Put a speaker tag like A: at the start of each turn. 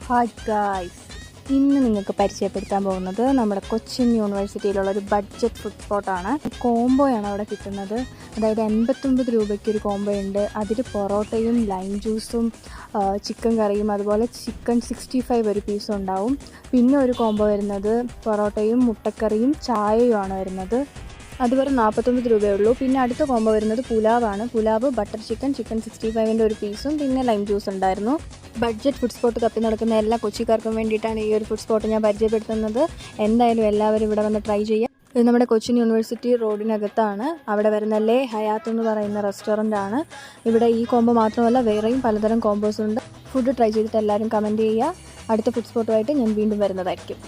A: Hi guys, ഇന്ന് നിങ്ങൾക്ക് പരിചയപ്പെടുത്താൻ പോകുന്നത് നമ്മുടെ കൊച്ചിൻ യൂണിവേഴ്സിറ്റിയിലുള്ളൊരു ബഡ്ജറ്റ് ഫുഡ് സ്പോട്ടാണ്. കോംബോയാണ് അവിടെ കിട്ടുന്നത്. അതായത് 89 രൂപയ്ക്ക് ഒരു കോംബോ ഉണ്ട്. അതിൽ പൊറോട്ടയും ലൈം ജ്യൂസും ചിക്കൻ കറിയും അതുപോലെ ചിക്കൻ 65 ഒരു പീസും ഉണ്ടാവും. പിന്നെ ഒരു കോംബോ വരുന്നത് പൊറോട്ടയും മുട്ടക്കറിയും ചായയുമാണ് വരുന്നത്. അതുവരെ 49 രൂപയേ ഉള്ളൂ. പിന്നെ അടുത്ത കോംബോ വരുന്നത് പുലാവാണ്. പുലാവ് ബട്ടർ ചിക്കൻ 65 ഒരു പീസും പിന്നെ ലൈം ജ്യൂസ് ഉണ്ടായിരുന്നു. ബഡ്ജറ്റ് ഫുഡ് സ്പോട്ട് തപ്പി നടക്കുന്ന എല്ലാ കൊച്ചിക്കാർക്കും വേണ്ടിയിട്ടാണ് ഈ ഒരു ഫുഡ് സ്പോട്ട് ഞാൻ പരിചയപ്പെടുത്തുന്നത്. എന്തായാലും എല്ലാവരും ഇവിടെ വന്ന് ട്രൈ ചെയ്യാം. ഇത് നമ്മുടെ കൊച്ചിൻ യൂണിവേഴ്സിറ്റി റോഡിനകത്താണ്. അവിടെ വരുന്ന ലേ ഹയാത്ത് എന്ന് പറയുന്ന റെസ്റ്റോറൻ്റ് ആണ്. ഇവിടെ ഈ കോംബോ മാത്രമല്ല വേറെയും പലതരം കോംബോസ് ഉണ്ട്. ഫുഡ് ട്രൈ ചെയ്തിട്ട് എല്ലാവരും കമൻറ്റ് ചെയ്യുക. അടുത്ത ഫുഡ് സ്പോട്ടുമായിട്ട് ഞാൻ വീണ്ടും വരുന്നതായിരിക്കും.